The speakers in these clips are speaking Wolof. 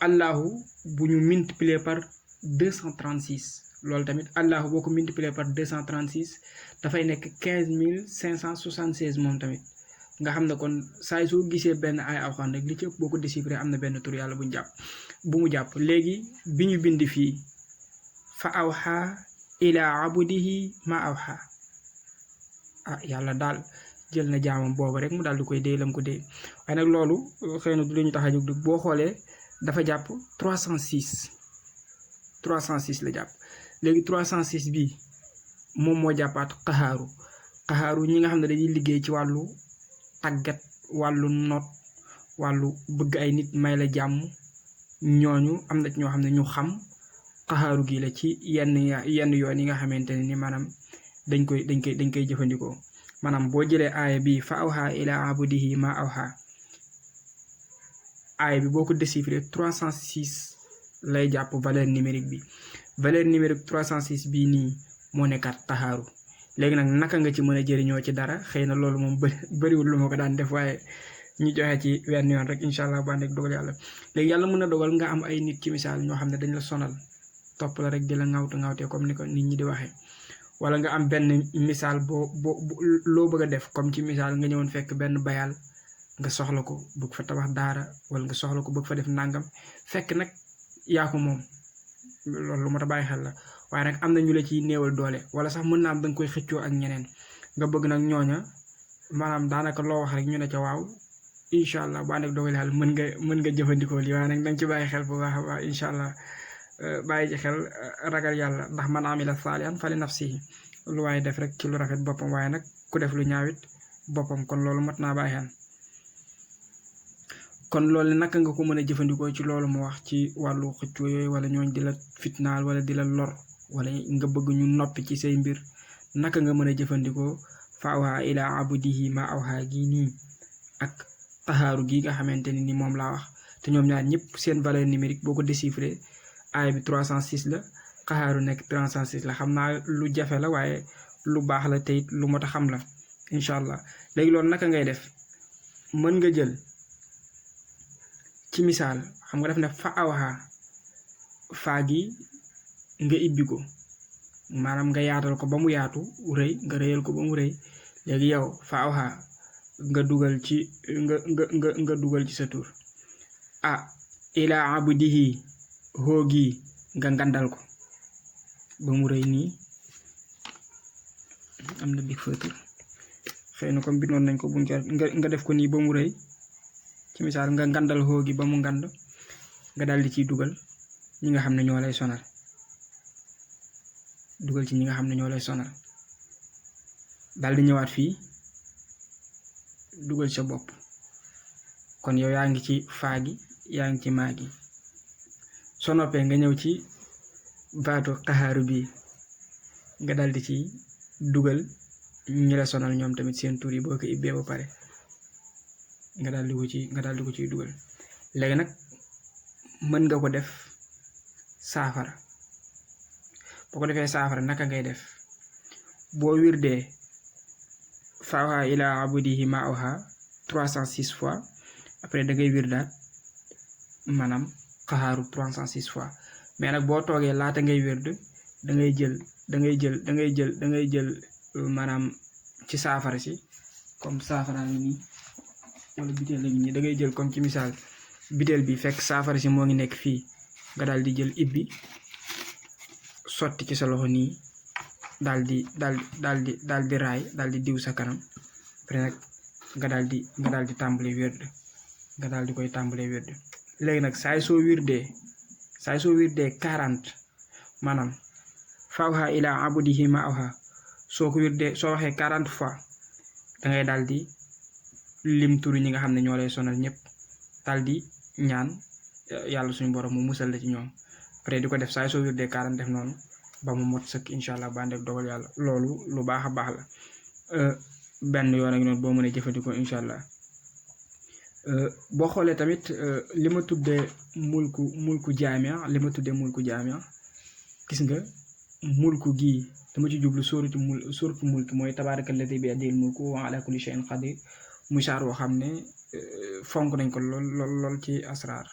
allahu bu ñu multiplier par 236 loolu tamit allahu boo ko multiplier par 236 dafay nekk 15576 moom tamit nga xam ne kon saay soo gisee benn ay alxuraan rek li ci ëpp boo ko déchiffrer am na benn tur yàlla bu mu jàpp léegi bi ñu bind fii fa awxa ila abudihi ma awxa yàlla daal jël na jaamam boobu rek mu daal di koy dee lam ko dee waaye nag loolu xëy na du la ñu tax a jóg boo xoolee dafa jàpp 306 la jàpp léegi 306 bii moom moo jàppaat xaxaaru ñi nga xam ne dañuy liggéey ci wàllu tàggat wàllu not wàllu bëgg ay nit may la jàmm ñooñu am na ci ñoo xam ne ñu xam xaxaaru gi la ci yenn yoon yi nga xamante ne ni maanaam dañ koy jëfandikoo maanaam boo jëlee aaya bi fa awxa ila abudihi ma awxa aaya bi boo ko déchiffré 306 lay jàpp valeur numérique bi valeur numérique 306 bii nii moo nekkaat taxaaru léegi nag naka nga ci mën a jëriñoo ci dara xëy na loolu moom bëriwul lu ma ko daan def waaye ñu joxe ci wenn yoon rek incha allah ba nekk dogal yàlla léegi yàlla mën na dogal nga am ay nit ci misaal ñoo xam ne dañ la sonal topp la rek di la ŋawtee comme ni ko nit ñi di waxee wala nga am benn misaal loo bëgg a def comme ci misaal nga ñëwoon fekk benn bayal nga soxla ko bëgg fa tabax daara wala nga soxla ko bëgg fa def nangam fekk nag yaa ko moom loolu lu mat a bàyyi xel la waaye nag am na ñu la ciy néewal doole wala sax mën naa am da nga koy xëccoo ak ñeneen nga bëgg nag ñooña maanaam daanaka loo wax rek ñu ne ca waaw incha allah bu ànd ak dogal yàlla mën nga jëfandikoo lii waaye nag da nga ci bàyyi xel bu baax a baax incha allah bàyyi ci xel ragal yàlla ndax man amila saalihan fali nafsihi lu waaye def rek ci lu rafet boppam waaye nag ku def lu ñaawit boppam kon loolu mat naa bàyyi xel kon loolu naka nga ko mën a jëfandikoo ci loolu mu wax ci wàllu xëccoo yooyu wala ñooñ di la fitnaal wala di la lor wala nga bëgg ñu noppi ci say mbir naka nga mën a jëfandikoo fa awha ila abudihi ma awha gi nii ak taxaaru gi nga xamante ni moom laa wax te ñoom ñaar ñëpp seen valeur numérique boo ko déchiffré aaya bi 306 la xaxaaru nekk 306 la xam naa lu jafe la waaye lu baax la te it lu mot a xam la incha allah léegi loolu naka ngay def mën nga jël ci misaal xam nga def ne fa awha faa gi nga ibbi ko maanaam nga yaatal ko ba mu yaatu rëy nga rëyal ko ba mu rëy léegi yow fa awha nga dugal ci nga dugal ci sa tur ila abudihi hoogi nga ngandal ko ba mu rëy nii am na big feutre xëy na comme bindoon nañ ko buñ nga def ko nii ba mu rëy ci misaal nga ngandal hoogi ba mu ngand nga daal di ciy dugal ñi nga xam ne ñoo lay sonal dugal ci ñi nga xam ne ñoo lay sonal daal di ñëwaat fii dugal sa bopp kon yow yaa ngi ci faagi yaa ngi ci maagi soo noppee nga ñëw ci baatu xaxaaru bi nga daal di ci dugal ñi la sonal ñoom tamit seen tur yi boo ko ibbee ba pare nga daal di ko ciy dugal léegi nag mën nga ko def saafara boo ko defee saafara naka ngay def boo wirdee fa awha ila abudihi ma awha 306 fois après da ngay wirdaat maanaam xaxaaru 306 fois mais nag boo toogee laata ngay wird da ngay jël maanaam ci saafara si comme saafara ngi nii wala biteel la ngi nii da ngay jël comme ci misaal biteel bi fekk saafara si moo ngi nekk fii nga daal di jël ibbi sotti ci sa loxo nii daal di raay daal di diw sa kanam après nag nga daal di tàmbali wird nga daal di koy tàmbalee wird léegi nag saay soo wirdee 40 maanaam fa awha ila abudihi ma awha soo ko wirdee soo waxee 40 fois da ngay daal di lim turu ñi nga xam ne ñoo lay sonal ñëpp daal di ñaan yàlla suñu borom mu musal la ci ñoom après di ko def saay soo wirdee 40 def noonu ba mu mot sëkk incha allah ba ànd ak dogal yàlla loolu lu baax a baax la benn yoon ak noonu boo mënee jëfandikoo incha allah boo xoolee tamit li ma tuddee mulku jaamia gis nga mulku gii dama ci jublu sóoratu mulki mooy tabaarakalladi bi yadihil mulku wa ala kulli shay'in qadir muy saar woo xam ne fonk nañ ko lool ci asraar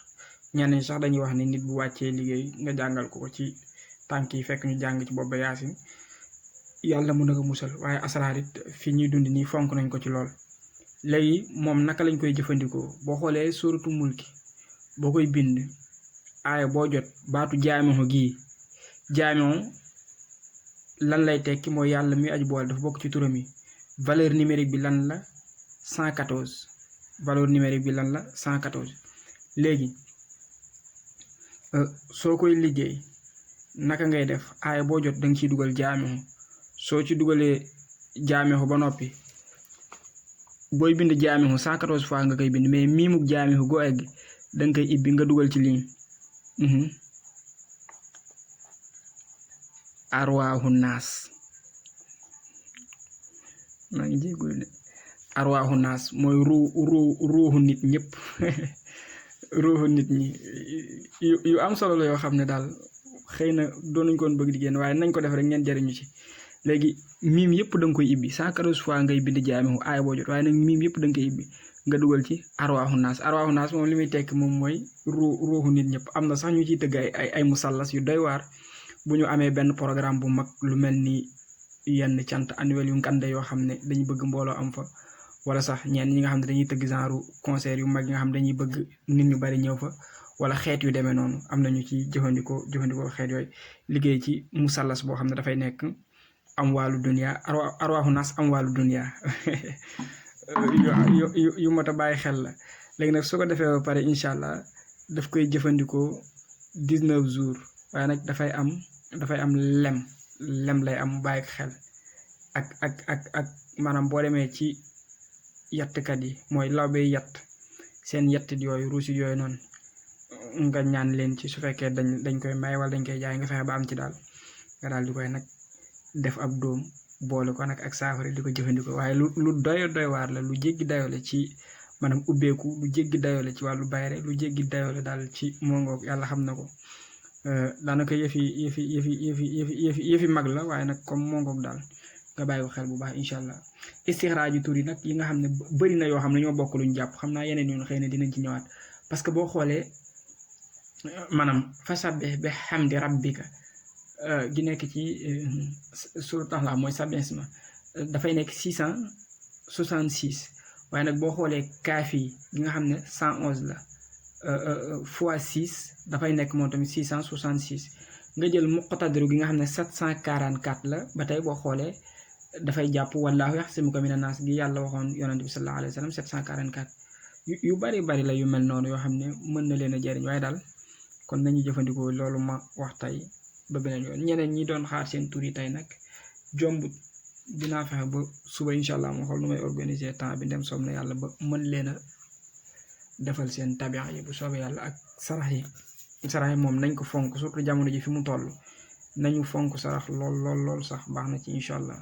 ñenn ñi sax dañuy wax ni nit bu wàccee liggéey nga jàngal ko ci tànk yi fekk ñu jàng ci bopp ba yaasin yàlla mën na ko musal waaye asraar it fi ñuy dund nii fonk nañ ko ci lool. léegi moom naka lañ koy jëfandikoo boo xoolee suuratu mulki boo koy bind aaya boo jot baatu jaamixu gii jaamixu lan lay tekki mooy yàlla muy aju boole dafa bokk ci turam yi. valeur numérique bi lan la 114 valeur numérique bi lan la 114 léegi soo koy liggéey naka ngay def aaya boo jot danga ciy dugal jaamixu soo ci dugalee jaamixu ba noppi booy bind jaamixu 114 fois nga koy bind mais miimuk jaamixu goo egg danga koy ibbi nga dugal ci lii arwaaxu naas maa ngi jéggul de arwaaxu naas mooy ruuxu nit ñëpp ruuxu nit ñi yu am solo la yoo xam ne daal xëy na doonuñ koon bëgg di génn waaye nañ ko def rek ngeen jariñu ci. léegi miim yëpp da nga koy ibbi 114 fois ngay bind jaamixu aaya boo jot waaye nag miim yëpp da nga koy ibbi nga dugal ci arwaaxu naas moom li muy tekki moom mooy ruuxu nit ñëpp. am na sax ñu ciy tëgg ay musallas yu doy waar bu ñu amee benn programme bu mag lu mel ni yenn cant annuel yu ngande yoo xam ne dañuy bëgg mbooloo am fa wala sax ñenn ñi nga xam ne dañuy tëgg genre concert yu mag yi nga xam ne dañuy bëgg nit ñu bari ñëw fa wala xeet yu demee noonu am na ñu ci jëfandikoo xeet yooyu liggéey ci musallas boo xam ne dafay nekk am wàllu dunia arwaaxu naas am wàllu dunia yu mot a bàyyi xel la. léegi nag su ko defee ba pare incha allah daf koy jëfandikoo 19 jours waaye nag dafay am lem lay am bàyyi xel ak maanaam boo demee ci yattkat yi mooy lawbee yatt seen yattit yooyu ruusit yooyu noonu nga ñaan leen ci su fekkee dañ koy may wala dañ koy jaay nga fexe ba am ci daal nga daal di koy nag def ab dóom boole ko nag ak saafara di ko jëfandikoo waaye lu doy waar la lu jéggi dayoo la ci maanaam ubbeeku lu jéggi dayoo la ci wàllu bayre lu jéggi dayoo la daal ci mongoog yàlla xam na ko daanaka yëfi mag la waaye nag comme mongoog daal nga bàyyi ko xel bu baax incha allah. istixraaju tur yi nag yi nga xam ne bëri na yoo xam ne ñoo bokk luñ jàpp xam naa yeneen yoon xëy na dinañ ci ñëwaat parce que boo xoolee maanaam fasabbih bi hamdi rabbika gi nekk ci suuratul A'laa mooy sabbihisma dafay nekk 666 waaye nag boo xoolee kaafi gi nga xam ne 111 la fois 6 dafay nekk moom tamit 666 nga jël muqtadiru gi nga xam ne 744 la ba tey boo xoolee dafay jàpp wallaahu yaxsimuka mina naas gi yàlla waxoon yonent bi sallallahu alayhi wa sallam 744 yu bari la yu mel noonu yoo xam ne mën na leen a jëriñ waaye daal kon nañu jëfandikoo loolu ma wax tey ba beneen yoon ñeneen ñi doon xaar seen tur yi tey nag jombut dinaa fexe ba suba incha allah moo xool nu may organiser temps bi dem soob na yàlla ba mën leen a defal seen tabiya yi bu soobee yàlla ak sarax yi moom nañ ko fonk surtout jamono ji fi mu toll nañu fonk sarax lool sax baax na ci incha allah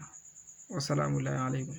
wasalaamu aleykum